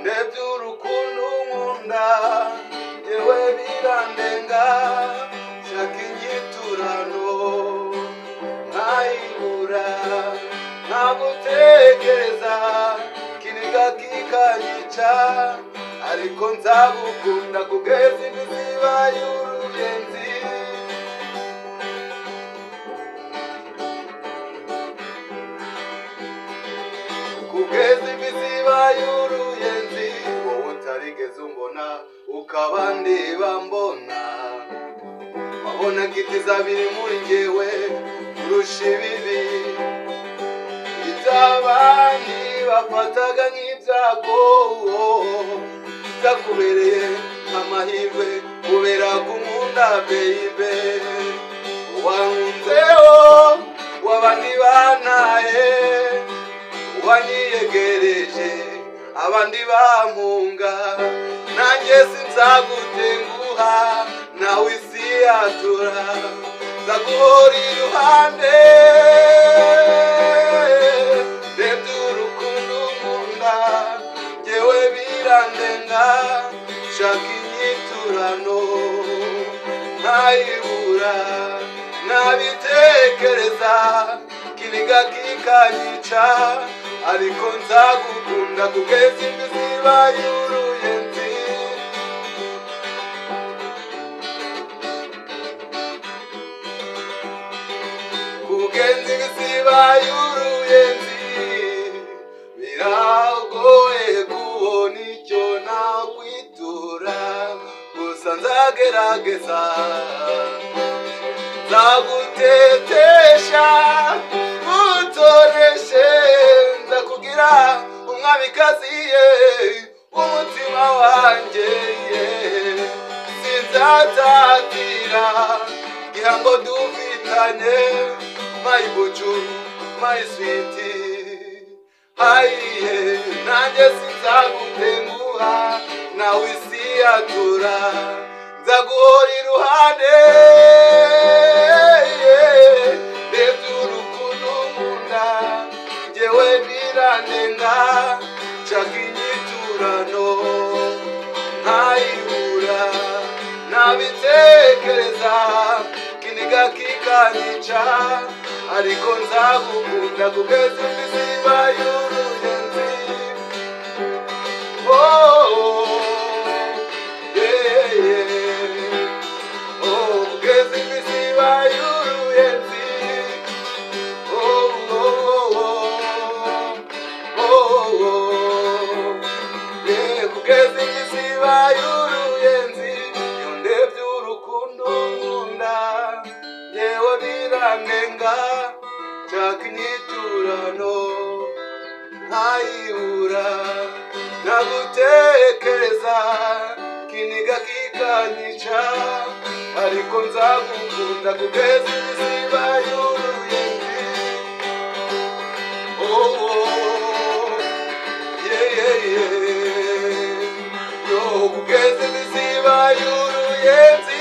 Neby'urukundo nkunda yewe birandenga, shaka inyiturano nkayibura, nkagutekereza kiniga kikanyica, ariko nzagukunda kugeza imiziba y'uruyenzi. Kugeza imiziba y'uruyenzi, wowe utarigeze umbona ukaba ndeba mbona, wabona gitiza biri muri njyewe kurusha ibibi, iby'abandi bafataga nk'ibyago byakubereye amahirwe kubera kunkunda baby. Wankunzeho wabandi bantaye, wanyiyegereje abandi bampunga, nanjye sinzagutenguha nawe isi yatura, nzaguhora iruhande. Neby'urukundo nkunda njyewe birandenga, shaka inyiturano nkayibura, nabitekereza kiniga kikanyica, ariko nzagukunda kugeza imiziba y'uruyenzi. Kugeza imiziba y'uruyenzi biragoye kubona icyo nakwitura, gusa nzagerageza nzagutetesha utoreshe, nzakugira umwamikazi umutima wanjye, sinzatatira gihango dufitanye, my buju my sweetie. Haiye nanjye sinzagutenguha nawe isi yatura, nzaguhora iruhande. Neby'urukundo nkunda njyewe birandenga, shaka inyiturano nkayibura, nabitekereza kiniga kikanyica, ariko nzagukunda kugeza imiziba y'uruyenzi. Kugeza imiziba y'uruyenzi. Kugeza imiziba y'uruyenzi, iyo neby'urukundo nkunda yewe birandenga, shaka inyiturano nkayibura, nagutekereza kiniga kikanyica, ariko nzagukunda kugeza imiziba y'uruyenzi. Kugeza imiziba y'uruyenzi.